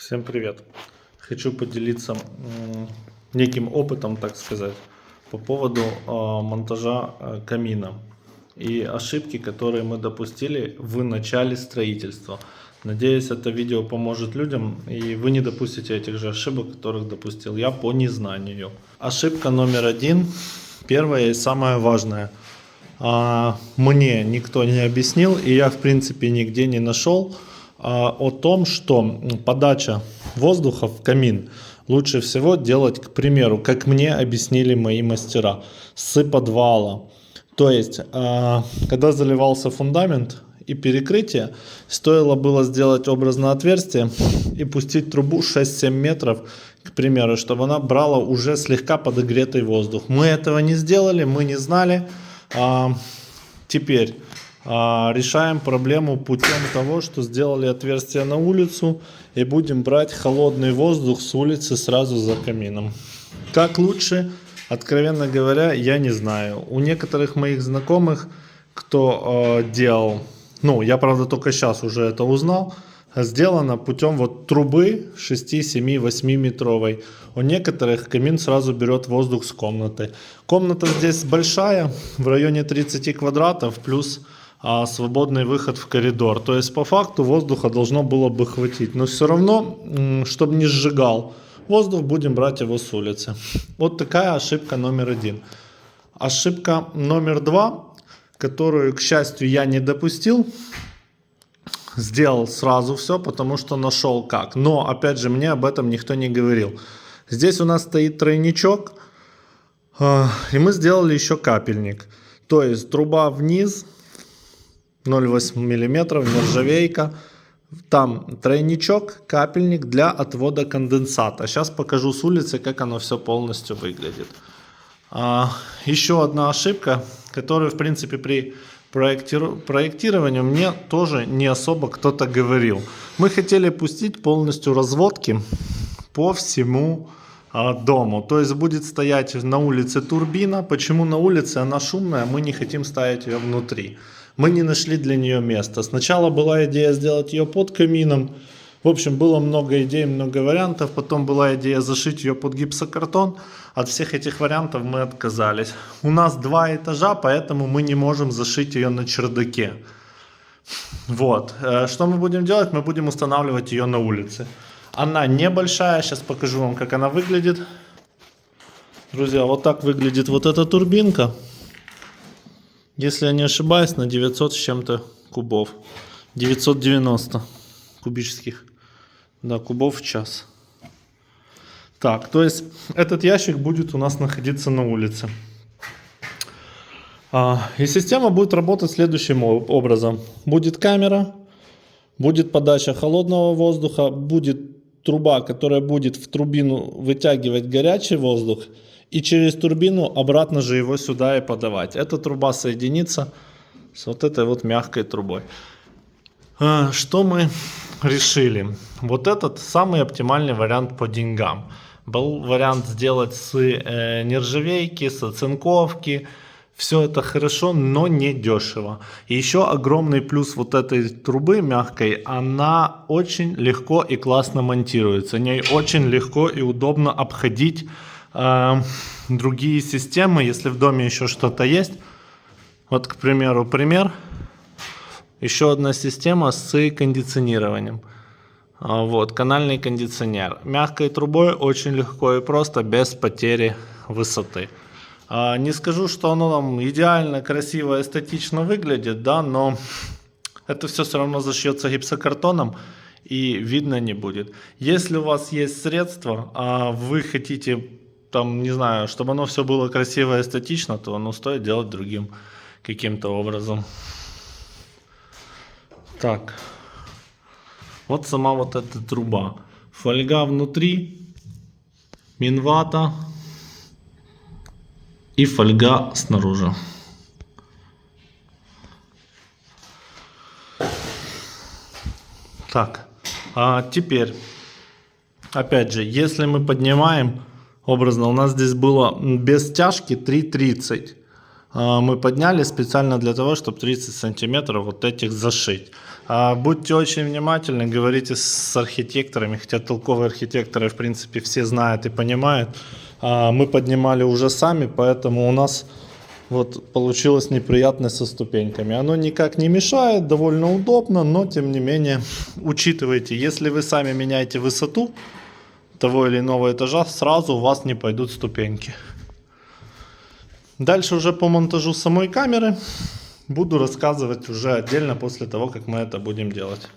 Всем привет! Хочу поделиться неким опытом, так сказать, по поводу монтажа камина и ошибки, которые мы допустили в начале строительства. Надеюсь, это видео поможет людям, и вы не допустите этих же ошибок, которых допустил я по незнанию. Ошибка номер один, первая и самая важная. Мне никто не объяснил, и я в принципе нигде не нашел о том, что подача воздуха в камин лучше всего делать, к примеру, как мне объяснили мои мастера, с подвала. То есть, когда заливался фундамент и перекрытие, стоило было сделать образное отверстие и пустить трубу 6-7 метров, к примеру, чтобы она брала уже слегка подогретый воздух. Мы этого не сделали, мы не знали. Теперь решаем проблему путем того, что сделали отверстие на улицу и будем брать холодный воздух с улицы сразу за камином. Как лучше, откровенно говоря, я не знаю. У некоторых моих знакомых, кто делал, я правда только сейчас уже это узнал, сделано путем вот трубы 6, 7, 8 метровой. У некоторых камин сразу берет воздух с комнаты. Комната здесь большая, в районе 30 квадратов, плюс свободный выход в коридор. То есть по факту воздуха должно было бы хватить. Но все равно, чтобы не сжигал воздух, будем брать его с улицы. Вот такая ошибка номер один. Ошибка номер два, которую, к счастью, я не допустил. Сделал сразу все, потому что нашел как. Но, опять же, мне об этом никто не говорил. Здесь у нас стоит тройничок, и мы сделали еще капельник. То есть труба вниз, 0,8 мм, нержавейка. Там тройничок, капельник для отвода конденсата. Сейчас покажу с улицы, как оно все полностью выглядит. Еще одна ошибка, которую, в принципе, при проектировании мне тоже не особо кто-то говорил. Мы хотели пустить полностью разводки по всему дому. То есть будет стоять на улице турбина. Почему на улице? Она шумная, мы не хотим ставить ее внутри. Мы не нашли для нее места. Сначала была идея сделать ее под камином. В общем, было много идей, много вариантов. Потом была идея зашить ее под гипсокартон. От всех этих вариантов мы отказались. У нас 2 этажа, поэтому мы не можем зашить ее на чердаке. Вот. Что мы будем делать? Мы будем устанавливать ее на улице. Она небольшая. Сейчас покажу вам, как она выглядит. Друзья, вот так выглядит вот эта турбинка. Если я не ошибаюсь, на 900 с чем-то кубов. 990 кубических кубов в час. Так, то есть этот ящик будет у нас находиться на улице. И система будет работать следующим образом. Будет камера, будет подача холодного воздуха, будет труба, которая будет в турбину вытягивать горячий воздух, и через турбину обратно же его сюда и подавать. Эта труба соединится с вот этой вот мягкой трубой. Что мы решили? Вот этот самый оптимальный вариант по деньгам. Был вариант сделать с нержавейки, с оцинковки. Все это хорошо, но не дешево. И еще огромный плюс вот этой трубы мягкой, она очень легко и классно монтируется. Ней очень легко и удобно обходить другие системы, если в доме еще что-то есть. Вот, к примеру, еще одна система с кондиционированием. Вот, канальный кондиционер. Мягкой трубой очень легко и просто, без потери высоты. Не скажу, что оно там идеально, красиво, эстетично выглядит, да, но это все равно зашьется гипсокартоном и видно не будет. Если у вас есть средства, а вы хотите, там, не знаю, чтобы оно все было красиво и эстетично, то оно стоит делать другим каким-то образом. Так, вот сама вот эта труба. Фольга внутри, минвата и фольга снаружи. Так, теперь, опять же, если мы поднимаем, образно, у нас здесь было без стяжки 3,30. Мы подняли специально для того, чтобы 30 сантиметров вот этих зашить. Будьте очень внимательны, говорите с архитекторами, хотя толковые архитекторы, в принципе, все знают и понимают. Мы поднимали уже сами, поэтому у нас вот получилось неприятно со ступеньками. Оно никак не мешает, довольно удобно, но тем не менее учитывайте, если вы сами меняете высоту того или иного этажа, сразу у вас не пойдут ступеньки. Дальше уже по монтажу самой камеры буду рассказывать уже отдельно после того, как мы это будем делать.